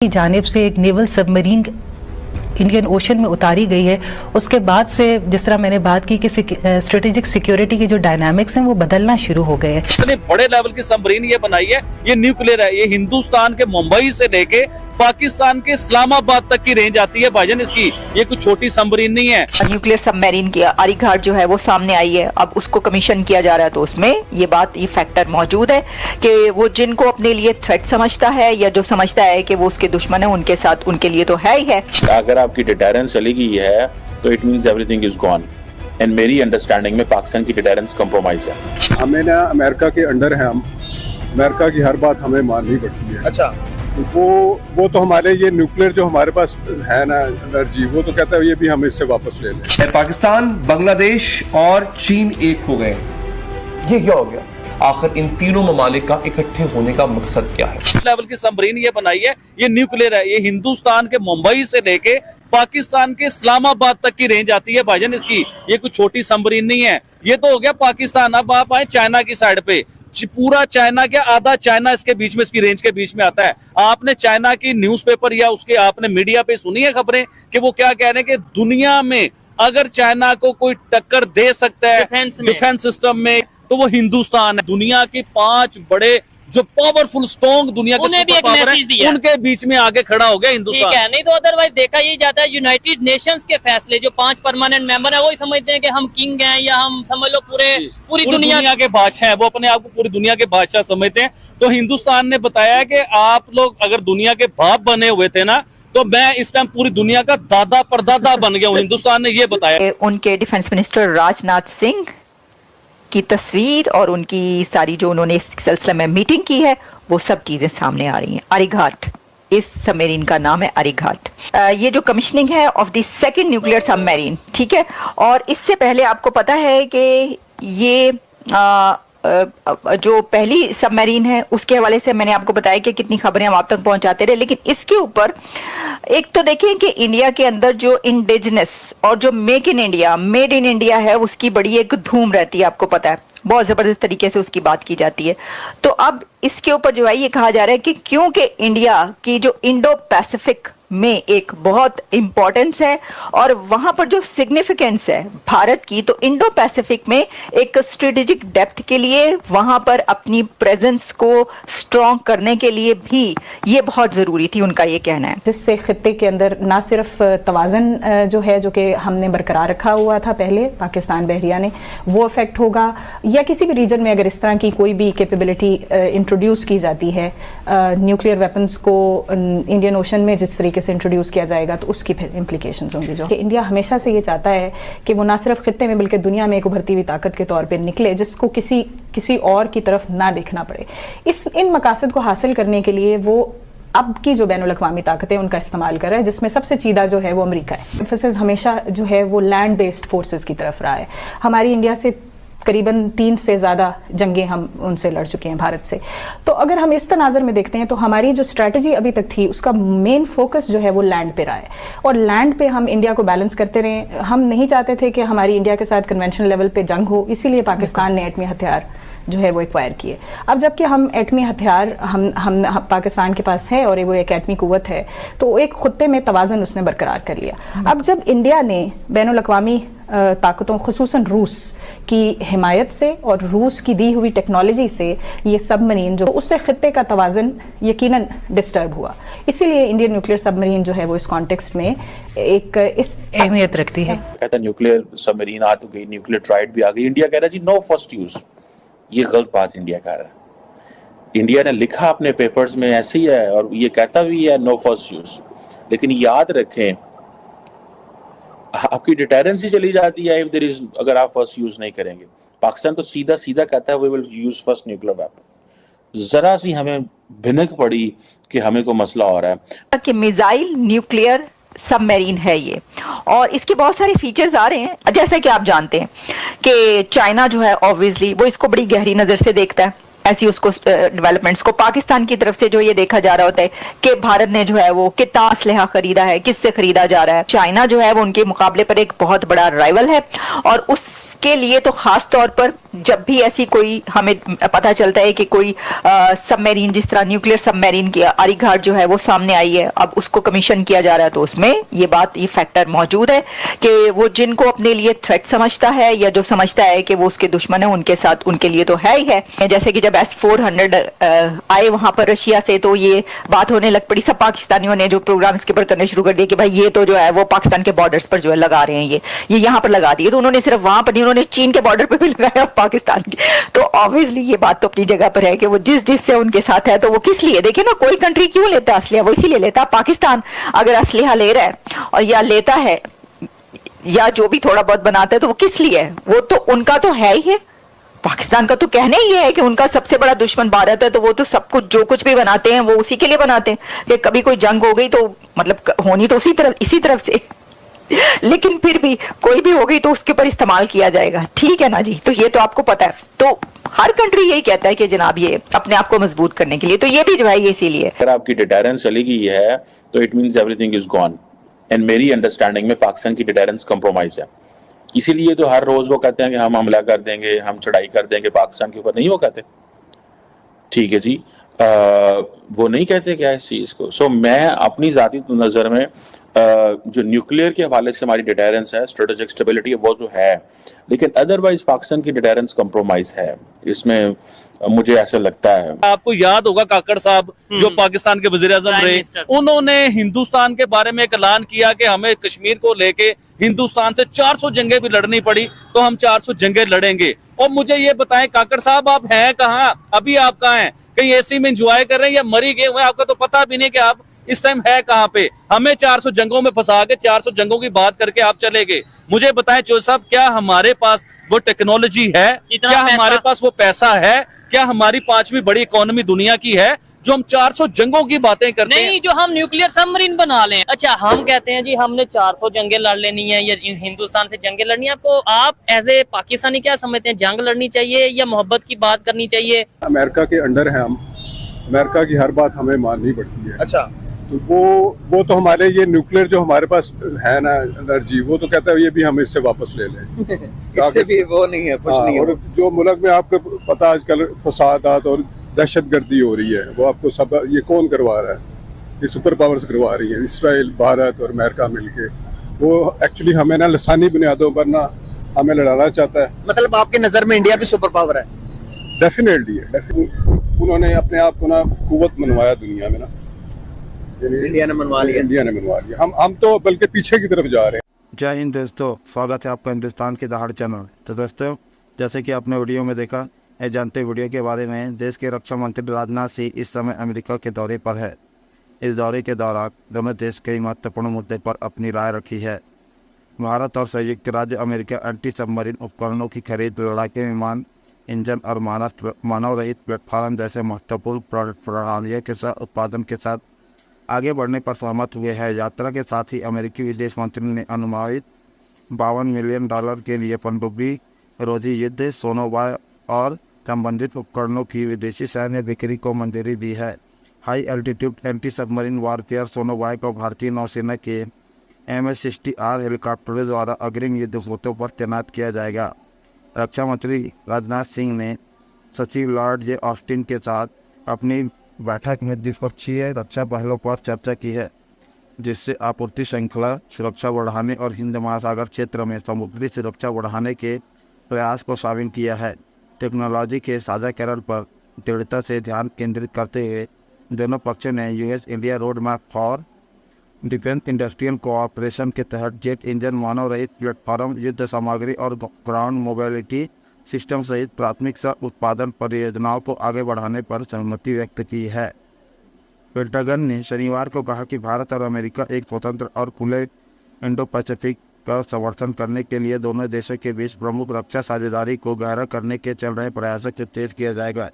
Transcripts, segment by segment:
की जानिब से एक नेवल सबमरीन इंडियन ओशन में उतारी गई है, उसके बाद से जिस तरह मैंने बात की कि स्ट्रेटेजिक सिक्योरिटी के जो डायनामिक्स हैं वो बदलना शुरू हो गए हैं। इतने बड़े लेवल की सबमरीन ये बनाई है, ये न्यूक्लियर है। ये हिंदुस्तान के मुंबई से लेके पाकिस्तान के इस्लामाबाद तक की रेंज आती है भाईजान इसकी। ये कुछ छोटी सबमरीन नहीं है। न्यूक्लियर सबमरीन की आरीघाट जो है वो सामने आई है, अब उसको कमीशन किया जा रहा है, तो उसमें ये फैक्टर मौजूद है कि वो जिनको अपने लिए थ्रेट समझता है या जो समझता है कि वो उसके दुश्मन है, उनके साथ उनके लिए तो है ही है। अगर आपकी डिटेरेंस चली गई है तो it means everything is gone. And मेरी अंडरस्टैंडिंग में पाकिस्तान की डिटेरेंस कंप्रोमाइज है। हमें ना अमेरिका के अंडर है, हम अमेरिका की हर बात हमें माननी पड़ती है। अच्छा, वो तो हमारे ये न्यूक्लियर जो हमारे पास है ना एनर्जी, वो तो कहता है ये भी हम इससे वापस ले लें। पाकिस्तान, बांग्लादेश और चीन एक हो गए, ये क्या हो गया? आखिर इन तीनों ममालिक का इकट्ठे होने का मकसद क्या है? लेवल की सबमरीन ये बनाई है, ये न्यूक्लियर है। ये हिंदुस्तान के मुंबई से लेके पाकिस्तान के इस्लामाबाद तक की रेंज आती है भाईजान इसकी। ये कुछ छोटी सबमरीन नहीं है। ये तो हो गया पाकिस्तान। अब आप आए चाइना की साइड पे, पूरा चाइना क्या आधा चाइना इसके बीच में, इसकी रेंज के बीच में आता है। आपने चाइना की न्यूज़पेपर या उसके आपने मीडिया पे सुनी है खबरें कि वो क्या कह रहे हैं कि दुनिया में अगर चाइना को कोई टक्कर दे सकता है डिफेंस सिस्टम में तो वो हिंदुस्तान है। दुनिया के 5 बड़े जो पावरफुल स्ट्रॉन्ग दुनिया के सुपर पावर हैं, उनके बीच में आगे खड़ा हो गया हिंदुस्तान। ठीक है, नहीं तो अदरवाइज देखा यही जाता है यूनाइटेड नेशंस के फैसले जो 5 परमानेंट मेंबर है वही समझते हैं कि हम किंग हैं या हम समझ लो पूरी दुनिया के बादशाह है। वो अपने आप को पूरी दुनिया के बादशाह समझते हैं। तो हिंदुस्तान ने बताया कि आप लोग अगर दुनिया के बाप बने हुए थे ना, तो मैं इस टाइम पूरी दुनिया का दादा परदादा बन गया हूँ। हिंदुस्तान ने ये बताया। उनके डिफेंस मिनिस्टर राजनाथ सिंह की तस्वीर और उनकी सारी जो उन्होंने इस सिलसिले में मीटिंग की है वो सब चीजें सामने आ रही हैं। आरीघाट, इस सबमरीन का नाम है आरीघाट। ये जो कमिश्निंग है of the second nuclear submarine, ठीक है। और इससे पहले आपको पता है कि ये जो पहली सबमरीन है उसके हवाले से मैंने आपको बताया कि कितनी खबरें हम आप तक पहुंचाते रहे, लेकिन इसके ऊपर एक तो देखें कि इंडिया के अंदर जो इंडिजिनस और जो make in India, made in India है, उसकी बड़ी एक धूम रहती है। आपको पता है बहुत जबरदस्त तरीके से उसकी बात की जाती है। तो अब इसके ऊपर जो है ये कहा जा रहा है कि क्योंकि इंडिया की जो इंडो पैसिफिक में एक बहुत इंपॉर्टेंस है और वहां पर जो सिग्निफिकेंस है भारत की, तो इंडो पैसिफिक में एक स्ट्रेटेजिक डेप्थ के लिए वहां पर अपनी प्रेजेंस को स्ट्रॉन्ग करने के लिए भी ये बहुत जरूरी थी, उनका ये कहना है। जिससे खित्ते के अंदर ना सिर्फ तवाज़न जो है जो कि हमने बरकरार रखा हुआ था पहले पाकिस्तान बहरिया ने, वो इफेक्ट होगा, या किसी भी रीजन में अगर इस तरह की कोई भी कैपेबिलिटी इंट्रोड्यूस की जाती है, न्यूक्लियर वेपन्स को इंडियन ओशन में जिस तरीके से इंट्रोड्यूस किया जाएगा तो उसकी फिर इम्प्लीकेशंस होंगी। जो कि इंडिया हमेशा से ये चाहता है कि वो ना सिर्फ खित्ते में बल्कि दुनिया में एक उभरती हुई ताकत के तौर पे निकले, जिसको किसी और की तरफ ना देखना पड़े। इन मकासद को हासिल करने के लिए वो अब की जो बैनुल अक़वामी ताकतें उनका इस्तेमाल कर रहा है, जिसमें सबसे चीदा जो है वो अमेरिका है। एम्फेसिस हमेशा जो है वो लैंड बेस्ड फोर्सेस की तरफ रहा है। हमारी इंडिया से करीबन 3 से ज़्यादा जंगें हम उनसे लड़ चुके हैं भारत से। तो अगर हम इस तनाज़र में देखते हैं तो हमारी जो स्ट्रैटेजी अभी तक थी उसका मेन फोकस जो है वो लैंड पे रहा है और लैंड पे हम इंडिया को बैलेंस करते रहे। हम नहीं चाहते थे कि हमारी इंडिया के साथ कन्वेंशनल लेवल पे जंग हो, इसीलिए पाकिस्तान ने एटमी हथियार जो है वो एक्वायर किए। अब जबकि हम एटमी हथियार हम पाकिस्तान के पास है और वो एक एटमी कुव्वत है, तो एक खुत्ते में तवाज़न उसने बरकरार कर लिया। अब जब इंडिया ने बैनुल अक़वामी ताकतों खुसूसन रूस की हिमायत से और रूस की दी हुई टेक्नोलॉजी से ये सबमरीन जो उससे खित्ते का तवाज़न यकीनन डिस्टर्ब हुआ, इसीलिए इंडियन न्यूक्लियर सबमरीन जो है वो इस कॉन्टेक्स्ट में एक इस अहमियत रखती है। कहता है न्यूक्लियर सबमरीन आ तो गई, न्यूक्लियर ट्राइड भी आ गई। इंडिया कह रहा है जी नो फर्स्ट यूज। ये गलत बात इंडिया कह रहा है। इंडिया ने लिखा अपने पेपर्स में ऐसे ही है और ये कहता भी है नो फर्स्ट यूज, लेकिन याद रखें आपकी डिटेरेंस ही चली जाती है इफ देयर इज, अगर आप फर्स्ट यूज नहीं करेंगे। पाकिस्तान तो सीधा सीधा कहता है we will use first nuclear weapon. जरा सी हमें भिनक पड़ी कि हमें को मसला हो रहा है कि मिसाइल न्यूक्लियर सबमरीन है ये, और इसके बहुत सारे फीचर्स आ रहे हैं। जैसा कि आप जानते हैं कि चाइना जो है ऑब्वियसली वो इसको बड़ी गहरी नजर से देखता है, ऐसी उसको डेवलपमेंट्स को पाकिस्तान की तरफ से जो ये देखा जा रहा होता है कि भारत ने जो है वो कितना असलहा खरीदा है, किससे खरीदा जा रहा है। चाइना जो है वो उनके मुकाबले पर एक बहुत बड़ा राइवल है और उसके लिए तो खास तौर पर जब भी ऐसी कोई हमें पता चलता है कि कोई सबमरीन, जिस तरह न्यूक्लियर सबमरीन की आरीघाट जो है वो सामने आई है, अब उसको कमीशन किया जा रहा है, तो उसमें ये फैक्टर मौजूद है कि वो जिनको अपने लिए थ्रेट समझता है या जो समझता है कि वो उसके दुश्मन है, उनके साथ उनके लिए तो है ही है। जैसे कि जब S-400 आए वहां पर रशिया से, तो ये बात होने लग पड़ी, सब पाकिस्तानियों ने जो प्रोग्राम इसके ऊपर करने शुरू कर दिए कि भाई ये तो जो है वो पाकिस्तान के बॉर्डर्स पर जो है लगा रहे हैं, ये यहाँ पर लगा दिए। तो उन्होंने सिर्फ वहां पर नहीं, उन्होंने चीन के बॉर्डर पर भी लगाया, पाकिस्तान की। तो ऑब्वियसली ये बात तो अपनी जगह पर है कि वो जिस से उनके साथ है, तो वो किस लिए, देखिए ना, कोई कंट्री क्यों लेता है असलिया, वो इसीलिए लेता। पाकिस्तान अगर असलिया ले रहा है और या लेता है या जो भी थोड़ा बहुत बनाता है, तो वो किस लिए है, वो तो उनका तो है ही है। पाकिस्तान का तो कहना ही है कि उनका सबसे बड़ा दुश्मन भारत है, तो वो तो सब कुछ जो कुछ भी बनाते हैं वो उसी के लिए बनाते हैं कि कभी कोई जंग हो गई तो मतलब होनी तो इसी तरफ से लेकिन फिर भी कोई भी हो गई तो उसके ऊपर इस्तेमाल किया जाएगा, ठीक है ना जी। तो ये तो आपको पता है, तो हर कंट्री यही कहता है कि जनाब ये अपने आप को मजबूत करने के लिए, तो ये भी जो है ये इसीलिए। अगर आपकी डिटरेंस चली गई है तो it means everything is gone, and मेरी अंडरस्टैंडिंग में पाकिस्तान की डिटरेंस कॉम्प्रोमाइज है। इसीलिए तो हर रोज वो कहते हैं कि हम हमला कर देंगे, हम चढ़ाई कर देंगे पाकिस्तान के ऊपर, नहीं वो कहते, ठीक है जी, वो नहीं कहते क्या इस चीज़ को। सो मैं अपनी ज़ाती नज़र में जो न्यूक्लियर के हवाले से हमारी डिटेरेंस है, स्ट्रेटेजिक स्टेबिलिटी है, वो तो है, लेकिन अदरवाइज पाकिस्तान की डिटेरेंस कंप्रोमाइज है, इसमें मुझे ऐसा लगता है। आपको याद होगा काकड़ साहब जो पाकिस्तान के वज़ीर-ए-आज़म रहे, उन्होंने हिंदुस्तान के बारे में एक ऐलान किया कि हमें कश्मीर को लेके हिंदुस्तान से 400 जंगें भी लड़नी पड़ी तो हम 400 जंगें लड़ेंगे। और मुझे ये बताएं काकड़ साहब, आप हैं कहाँ अभी, आप कहाँ हैं? कहीं एसी में एंजॉय कर रहे हैं या मरी गए हुए? आपका तो पता भी नहीं कि आप इस टाइम है कहाँ पे। हमें 400 जंगों में फंसा के 400 जंगों की बात करके आप चले गए। मुझे बताएं चौधरी साहब, क्या हमारे पास वो टेक्नोलॉजी है, क्या हमारे पास वो पैसा है, क्या हमारी 5वीं बड़ी इकोनॉमी दुनिया की है जो हम 400 जंगों की बातें करते हैं? नहीं, जो हम न्यूक्लियर सबमरीन बना लें। अच्छा, हम कहते हैं जी हमने 400 जंगें लड़ लेनी है या हिंदुस्तान से जंगें लड़नी है। आपको, आप एज ए पाकिस्तानी क्या समझते हैं, जंग लड़नी चाहिए या मोहब्बत की बात करनी चाहिए? अमेरिका के अंडर है हम, अमेरिका की हर बात हमें माननी पड़ती है। अच्छा, तो वो तो हमारे ये न्यूक्लियर जो हमारे पास है ना एनर्जी, वो तो कहता है ये भी हम इससे वापस ले लें इससे भी वो नहीं है, कुछ नहीं है। और जो मुल्क में आपको पता आजकल फसादात और दहशतगर्दी हो रही है, वो आपको सब ये कौन करवा रहा है? ये सुपर पावर्स करवा रही है, इसराइल, भारत और अमेरिका मिलके। वो एक्चुअली हमें ना लसानी बुनियादों पर ना हमें लड़ाना चाहता है। मतलब आपकी नजर में इंडिया भी सुपर पावर है? डेफिनेटली है, उन्होंने अपने आप को ना कुव्वत मनवाया दुनिया में ना, इंडिया ने मनवा लिया। इंडिया ने मनवा लिया। हम तो बल्कि पीछे की तरफ जा रहे हैं। जय हिंद दोस्तों, स्वागत है आपका हिंदुस्तान के दहाड़ चैनल। तो दोस्तों, जैसे कि आपने वीडियो में देखा है, जानते वीडियो के बारे में, देश के रक्षा मंत्री राजनाथ सिंह इस समय अमेरिका के दौरे पर है। इस दौरे के दौरान दोनों देश कई महत्वपूर्ण मुद्दे पर अपनी राय रखी है। भारत और संयुक्त राज्य अमेरिका एंटी सबमरीन उपकरणों की खरीद, लड़ाके विमान, इंजन और मानव रहित प्लेटफॉर्म जैसे महत्वपूर्ण प्रणालियों के साथ उत्पादन के साथ आगे बढ़ने पर सहमत हुए हैं। यात्रा के साथ ही अमेरिकी विदेश मंत्री ने अनुमानित $52 मिलियन के लिए पनडुब्बी रोधी युद्ध सोनोवाय और संबंधित उपकरणों की विदेशी सैन्य बिक्री को मंजूरी दी है। High altitude anti submarine warfare sonobuoy को भारतीय नौसेना के MS-60R हेलीकॉप्टरों द्वारा अग्रिम युद्धपोतों पर तैनात किया जाएगा। रक्षा मंत्री राजनाथ सिंह ने सचिव लॉर्ड जे ऑस्टिन के साथ अपनी बैठक में द्विपक्षीय रक्षा पहलों पर चर्चा की है, जिससे आपूर्ति श्रृंखला सुरक्षा बढ़ाने और हिंद महासागर क्षेत्र में समुद्री सुरक्षा बढ़ाने के प्रयास को शामिल किया है। टेक्नोलॉजी के साझाकरण पर दृढ़ता से ध्यान केंद्रित करते हुए दोनों पक्षों ने US India road map for defence industrial cooperation के तहत जेट इंजन, मानव रहित प्लेटफॉर्म, युद्ध सामग्री और ग्राउंड मोबिलिटी सिस्टम सहित प्राथमिक उत्पादन परियोजनाओं को आगे बढ़ाने पर सहमति व्यक्त की है। पेंटागन ने शनिवार को कहा कि भारत और अमेरिका एक स्वतंत्र और खुले इंडो पैसिफिक का समर्थन करने के लिए दोनों देशों के बीच प्रमुख रक्षा साझेदारी को गहरा करने के चल रहे प्रयासों को तेज किया जाएगा।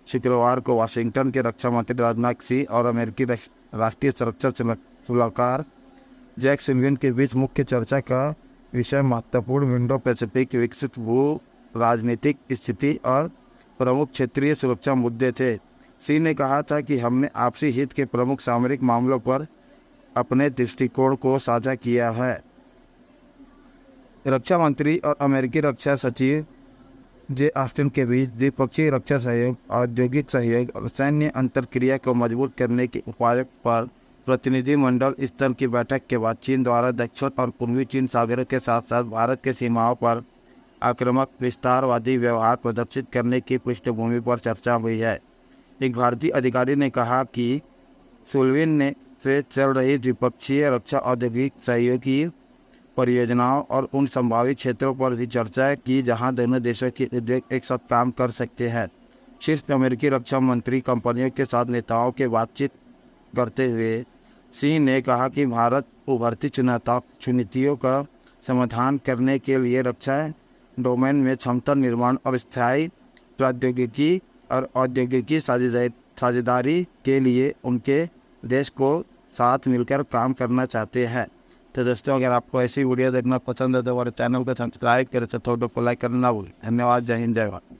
शुक्रवार को वाशिंगटन के रक्षा मंत्री राजनाथ सिंह और अमेरिकी राष्ट्रीय सुरक्षा सलाहकार जैक सुलिवन के बीच मुख्य चर्चा का विषय महत्वपूर्ण इंडो पैसिफिक विकसित भू राजनीतिक स्थिति और प्रमुख क्षेत्रीय सुरक्षा मुद्दे थे। सिंह ने कहा था कि हमने आपसी हित के प्रमुख सामरिक मामलों पर अपने दृष्टिकोण को साझा किया है। रक्षा मंत्री और अमेरिकी रक्षा सचिव जे ऑस्टिन के बीच द्विपक्षीय रक्षा सहयोग, औद्योगिक सहयोग और सैन्य अंतरक्रिया को मजबूत करने के उपायों पर प्रतिनिधिमंडल स्तर की बैठक के बाद चीन द्वारा दक्षिण और पूर्वी चीन सागरों के साथ साथ भारत के सीमाओं पर आक्रामक विस्तारवादी व्यवहार प्रदर्शित करने की पृष्ठभूमि पर चर्चा हुई है। एक भारतीय अधिकारी ने कहा कि सुल्विन से चल रही द्विपक्षीय रक्षा औद्योगिक सहयोगी परियोजनाओं और उन संभावित क्षेत्रों पर भी चर्चा की जहां दोनों देशों के उद्योग एक साथ काम कर सकते हैं। शीर्ष अमेरिकी रक्षा मंत्री कंपनियों के साथ नेताओं के बातचीत करते हुए सिंह ने कहा कि भारत उभरती चुनौतियों का समाधान करने के लिए रक्षा डोमेन में क्षमता निर्माण और स्थायी प्रौद्योगिकी और औद्योगिकी साझेदारी के लिए उनके देश को साथ मिलकर काम करना चाहते हैं। तो दोस्तों, अगर आपको ऐसी वीडियो देखना पसंद है तो हमारे चैनल को सब्सक्राइब करें, तो लाइक करना ना भूलें। धन्यवाद। जय हिंद, जय भारत।